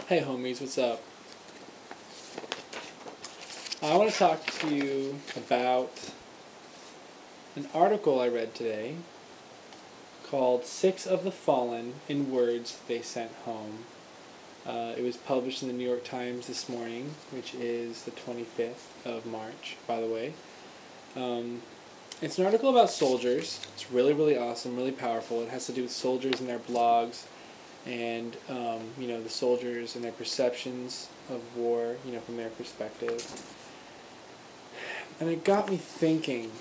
Hey homies, what's up? I want to talk to you about an article I read today called Six of the Fallen in Words They Sent Home. It was published in the New York Times this morning, which is the 25th of March, by the way. It's an article about soldiers. It's really, really awesome, really powerful. It has to do with soldiers and their blogs and, the soldiers and their perceptions of war, from their perspective. And it got me thinking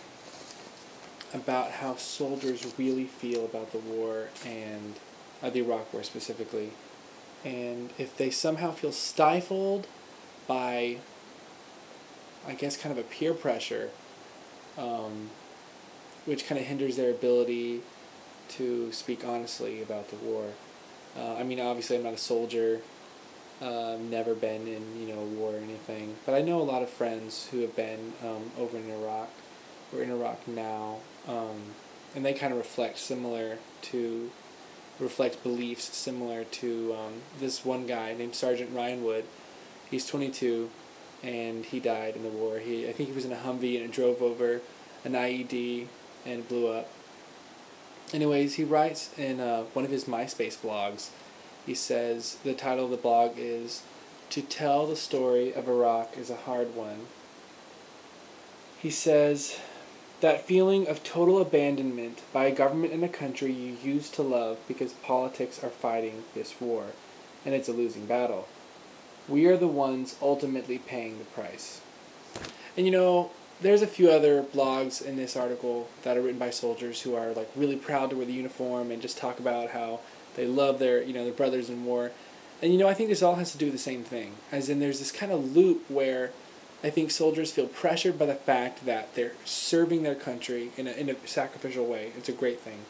about how soldiers really feel about the war and the Iraq War specifically. And if they somehow feel stifled by, I guess, kind of a peer pressure, which kind of hinders their ability to speak honestly about the war. Obviously I'm not a soldier, never been in, a war or anything, but I know a lot of friends who have been over in Iraq, or in Iraq now, and they kind of reflect beliefs similar to this one guy named Sergeant Ryan Wood. He's 22, and he died in the war. I think he was in a Humvee and it drove over an IED and it blew up. Anyways, he writes in one of his MySpace blogs, he says, the title of the blog is, "To Tell the Story of Iraq is a Hard One." He says, "That feeling of total abandonment by a government and a country you used to love because politics are fighting this war, and it's a losing battle. We are the ones ultimately paying the price." And there's a few other blogs in this article that are written by soldiers who are really proud to wear the uniform and just talk about how they love their brothers in war. And I think this all has to do with the same thing. As in, there's this kind of loop where I think soldiers feel pressured by the fact that they're serving their country in a sacrificial way. It's a great thing.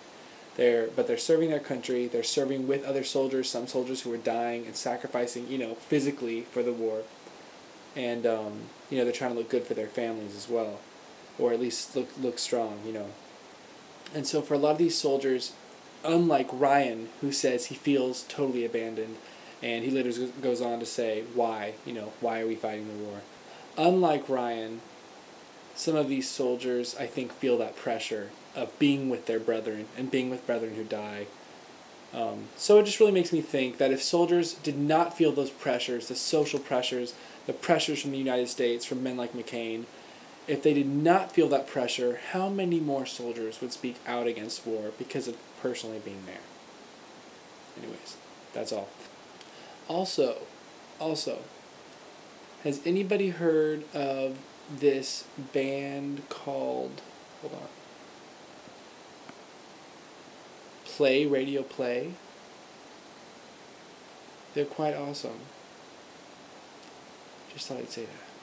They're serving their country. They're serving with other soldiers. Some soldiers who are dying and sacrificing, physically for the war. And they're trying to look good for their families as well, or at least look strong. And so for a lot of these soldiers, unlike Ryan, who says he feels totally abandoned, and he later goes on to say why are we fighting the war? Unlike Ryan, some of these soldiers, I think, feel that pressure of being with their brethren and being with brethren who die. So it just really makes me think that if soldiers did not feel those pressures, the social pressures, the pressures from the United States, from men like McCain, if they did not feel that pressure, how many more soldiers would speak out against war because of personally being there? Anyways, that's all. Also, has anybody heard of this band called, Radio Play? They're quite awesome. Just thought I'd say that.